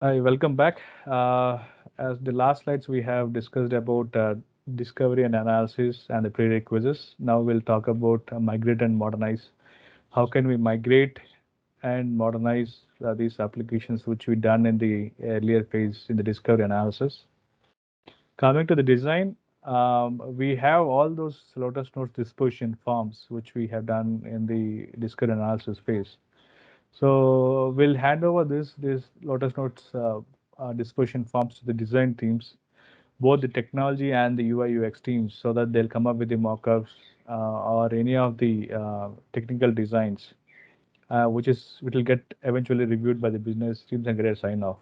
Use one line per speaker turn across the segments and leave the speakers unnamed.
Hi, welcome back. As the last slides, we have discussed about discovery and analysis and the prerequisites. Now we'll talk about migrate and modernize. How can we migrate and modernize these applications which we done in the earlier phase in the discovery analysis? Coming to the design, we have all those Lotus Notes disposition forms which we have done in the discovery analysis phase. So we'll hand over this Lotus Notes discussion forms to the design teams, both the technology and the UI UX teams, so that they'll come up with the mockups or any of the technical designs, which will get eventually reviewed by the business teams and get a sign off.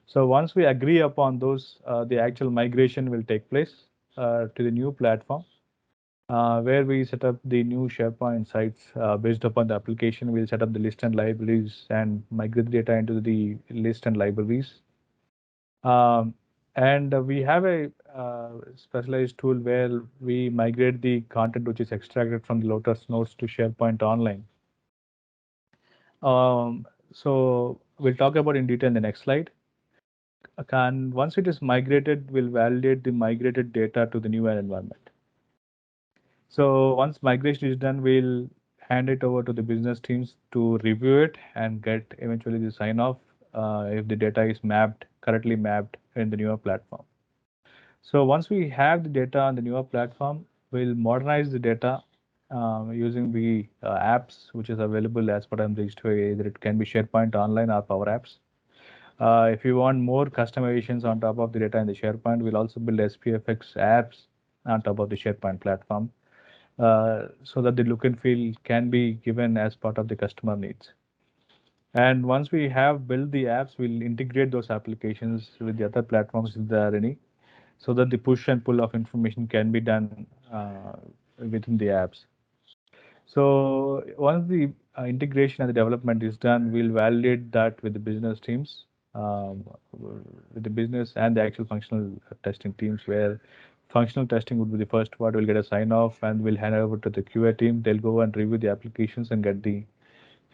So once we agree upon those, the actual migration will take place to the new platform where we set up the new SharePoint sites based upon the application. We'll set up the list and libraries and migrate the data into the list and libraries. Um, and we have a specialized tool where we migrate the content which is extracted from the Lotus Notes to SharePoint Online. So we'll talk about in detail in the next slide. And once it is migrated, we'll validate the migrated data to the new environment. So once migration is done, we'll hand it over to the business teams to review it and get eventually the sign off if the data is correctly mapped in the newer platform. So once we have the data on the newer platform, we'll modernize the data using the apps which is available as per I'm reached. Either it can be SharePoint Online or Power Apps. If you want more customizations on top of the data in the SharePoint, we'll also build SPFX apps on top of the SharePoint platform so that the look and feel can be given as part of the customer needs. And once we have built the apps, we'll integrate those applications with the other platforms if there are any, so that the push and pull of information can be done within the apps. So once the integration and the development is done, we'll validate that with the business teams, with the business and the actual functional testing teams, where functional testing would be the first part. We'll get a sign off and we'll hand it over to the QA team. They'll go and review the applications and get the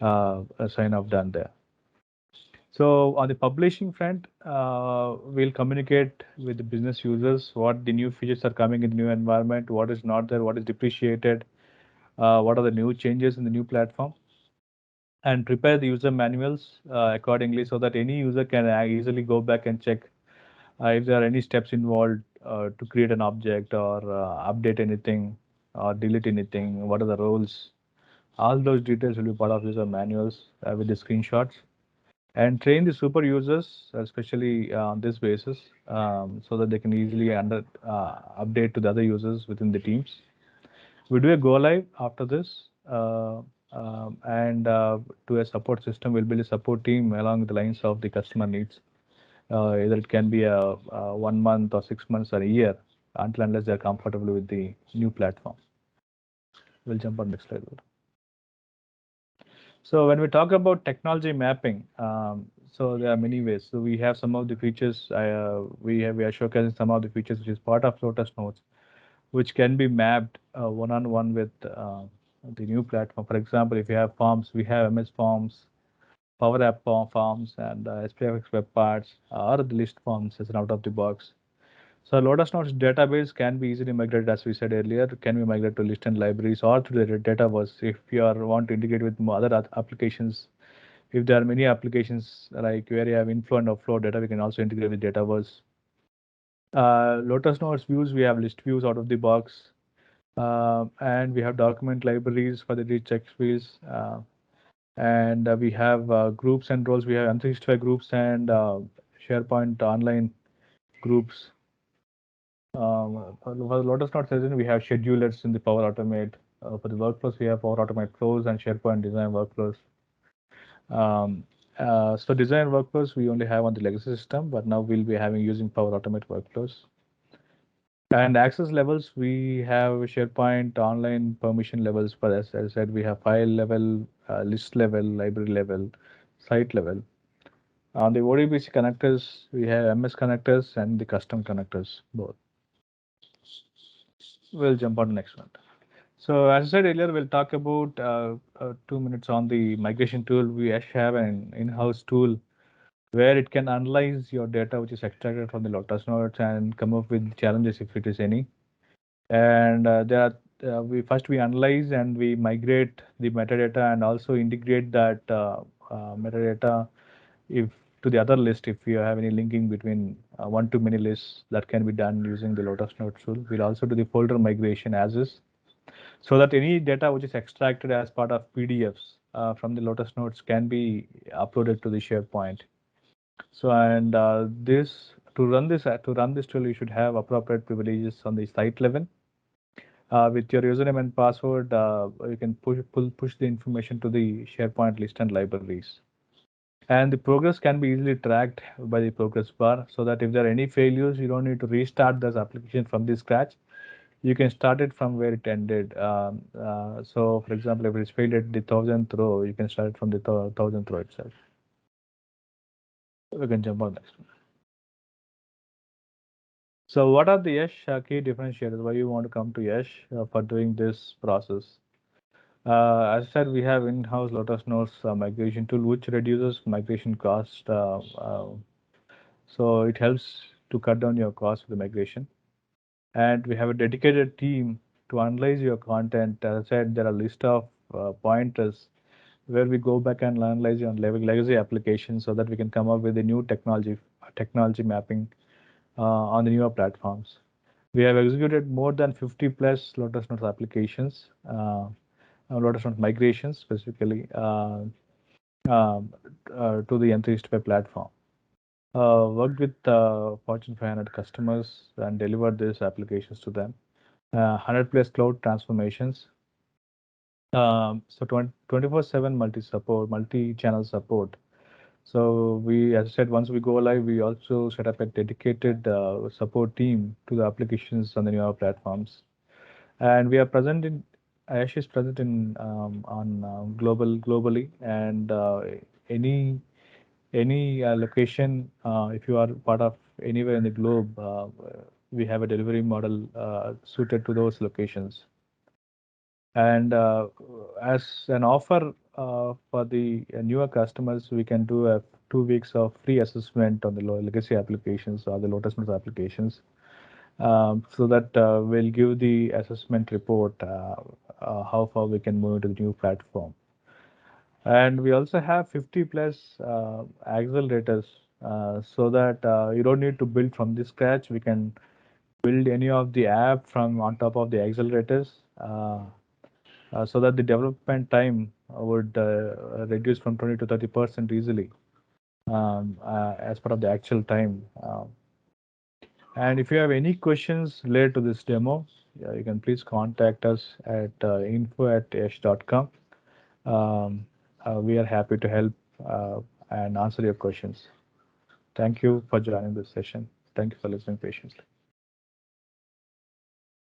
a sign off done there. So on the publishing front, we'll communicate with the business users what the new features are coming in the new environment, what is not there, what is depreciated, what are the new changes in the new platform, and prepare the user manuals accordingly so that any user can easily go back and check if there are any steps involved to create an object or update anything or delete anything, what are the roles. All those details will be part of user manuals with the screenshots, and train the super users, especially on this basis, so that they can easily update to the other users within the teams. We do a go live after this, and to a support system, we'll build a support team along the lines of the customer needs. Either it can be a 1 month or 6 months or a year, until unless they're comfortable with the new platform. We'll jump on next slide. So when we talk about technology mapping, so there are many ways. So we have some of the features. We are showcasing some of the features which is part of Lotus Notes, which can be mapped one-on-one with the new platform. For example, if you have forms, we have MS Forms, Power App forms, and SPFX web parts, or the list forms as an out of the box. So Lotus Notes database can be easily migrated, as we said earlier, can be migrated to list and libraries or to the Dataverse if you want to integrate with other applications. If there are many applications like where you have inflow and outflow data, we can also integrate with Dataverse. Lotus Notes views, we have list views out of the box, and we have document libraries for the text fields, and we have groups and roles. We have M365 groups and SharePoint online groups. For Lotus Notes Session, we have schedulers in the Power Automate. For the workflows, we have Power Automate flows and SharePoint design workflows. So design workflows we only have on the legacy system, but now we'll be having using Power Automate workflows. And access levels, we have SharePoint online permission levels. For as I said, we have file level, list level, library level, site level. On the ODBC connectors, we have MS connectors and the custom connectors both. We'll jump on the next one. So as I said earlier, we'll talk about 2 minutes on the migration tool. We actually have an in-house tool where it can analyze your data which is extracted from the Lotus nodes and come up with challenges if it is any. And there are we analyze and we migrate the metadata and also integrate that metadata if to the other list if you have any linking between one to many lists that can be done using the Lotus Notes tool. We'll also do the folder migration as is, so that any data which is extracted as part of PDFs from the Lotus Notes can be uploaded to the SharePoint. So and this to run this tool, you should have appropriate privileges on the site level. With your username and password, you can push the information to the SharePoint list and libraries. And the progress can be easily tracked by the progress bar, so that if there are any failures, you don't need to restart this application from the scratch. You can start it from where it ended. So, for example, if it's failed at the 1000th row, you can start it from the 1000th row itself. We can jump on next one. So, what are the YASH key differentiators? Why you want to come to YASH for doing this process? As I said, we have in-house Lotus Notes migration tool, which reduces migration cost. So it helps to cut down your cost for the migration. And we have a dedicated team to analyze your content. As I said, there are a list of pointers where we go back and analyze your legacy applications so that we can come up with a new technology mapping on the newer platforms. We have executed more than 50 plus Lotus Notes applications, Lotus Notes migrations specifically um, to the M365 platform. Worked with Fortune 500 customers and delivered these applications to them. 100 plus cloud transformations. So 24/7 multi-channel support. So we, as I said, once we go live, we also set up a dedicated support team to the applications on the newer platforms. And we are present in YASH is present in on globally, and any location, if you are part of anywhere in the globe, we have a delivery model suited to those locations. And as an offer for the newer customers, we can do a 2 weeks of free assessment on the legacy applications or the Lotus Notes applications, so that we'll give the assessment report how far we can move to the new platform. And we also have 50 plus accelerators, so that you don't need to build from the scratch. We can build any of the app from on top of the accelerators, so that the development time would reduce from 20 to 30% easily, as part of the actual time. And if you have any questions related to this demo, you can please contact us at info@yash.com. We are happy to help and answer your questions. Thank you for joining this session. Thank you for listening patiently.